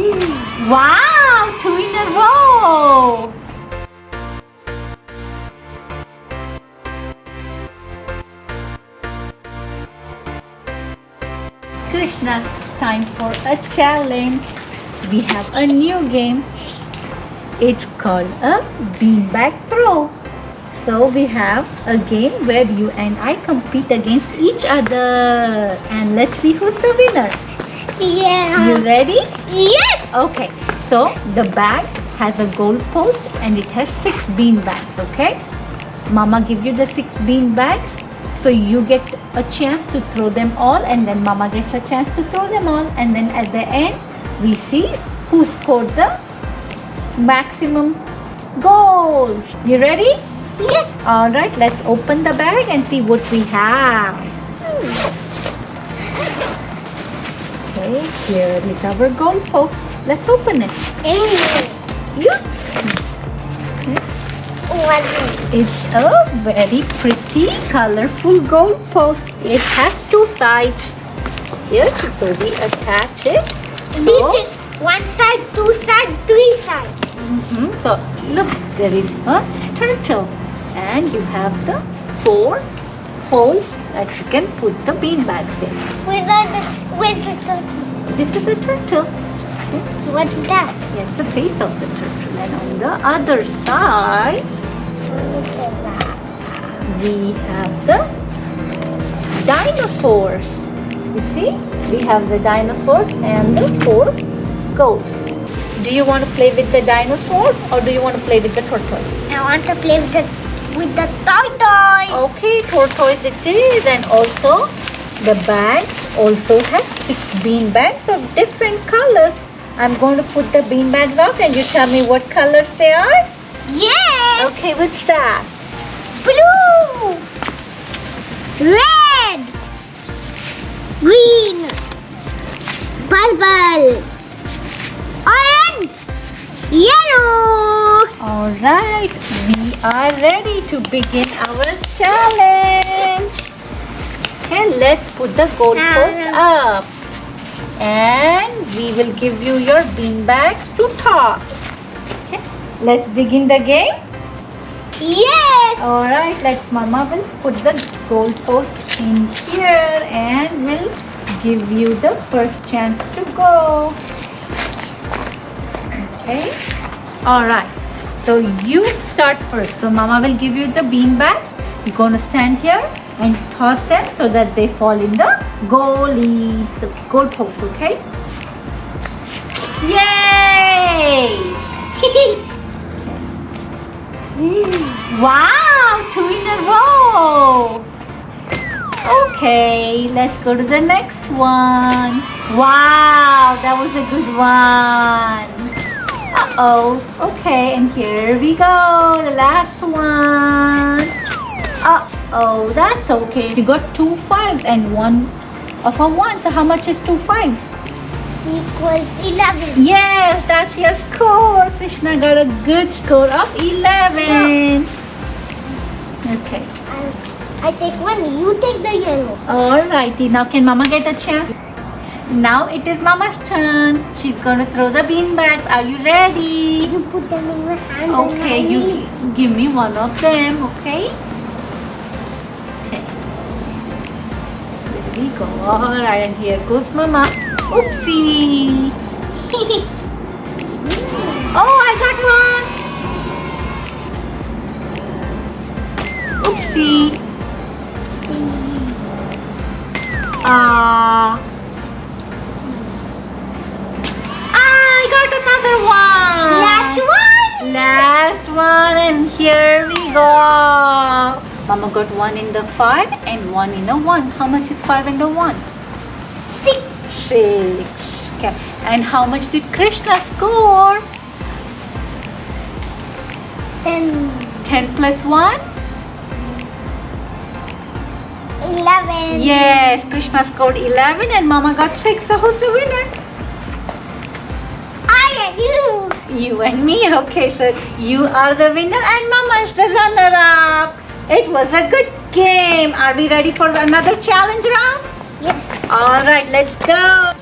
Wow, 2 in a row. Krishna, time for a challenge. We have a new game. It's called a beanbag throw. So we have a game where you and I compete against each other. And let's see who's the winner. Yeah. You ready? Yes. Okay. So the bag has a goal post and it has 6 bean bags, okay? Mama give you the 6 bean bags. So you get a chance to throw them all, and then Mama gets a chance to throw them all, and then at the end we see who scored the maximum goals. You ready? Yes. Alright, let's open the bag and see what we have. Okay, here is our goal post. Let's open it. Yeah. It's a very pretty, colorful goal post. It has 2 sides. Here, so we attach it. This is 1 side, 2 side, 3 side. So look, there is a turtle, and you have the 4 holes that you can put the bean bags in. Where's the turtle? This is a turtle. What's that? Yes, the face of the turtle. And on the other side, we have the dinosaurs. You see, we have the dinosaurs and the 4 goals. Do you want to play with the dinosaurs or do you want to play with the tortoise? I want to play with the tortoise. Okay, tortoise it is. And also the bag also has 6 bean bags of different colors. I'm going to put the bean bags out and you tell me what colors they are. Yes. Okay, what's that? Blue, red, green, purple, orange, yellow. Alright, we are ready to begin our challenge. Okay, let's put the goal post up. And we will give you your bean bags to toss. Okay, let's begin the game. Yes. Alright, Mama will put the goal post in here and will give you the first chance to go. Okay. Alright. So you start first. So Mama will give you the bean bags. You're gonna stand here and toss them so that they fall in the goal post, okay? Yay! Wow, 2 in a row. Okay, let's go to the next one. Wow, that was a good one. Uh-oh. Okay, and here we go. The last one. Uh-oh, that's okay. You got 2 5s and 1 of a 1. So how much is 2 5s? Equals 11. Yes, that's your score. Krishna got a good score of 11. Okay. I take 1, you take the yellow. Alrighty, now can Mama get a chance? Now it is Mama's turn. She's gonna throw the bean bags. Are you ready? You put them in your hand. Okay, you give me one of them, okay? Okay. There we go. Alright, and here goes Mama. Oopsie! Oh, I got one! Oopsie! I got another one! Last one, and here we go! Mama got 1 in the 5 and 1 in a 1. How much is 5 and a 1? 6. 6. Okay. And how much did Krishna score? 10. 10 plus 1? 11. Yes, Krishna scored 11 and Mama got 6. So who's the winner? I and you. You and me. Okay, so you are the winner and Mama is the runner-up. It was a good game. Are we ready for another challenge round? Yes. Alright, let's go.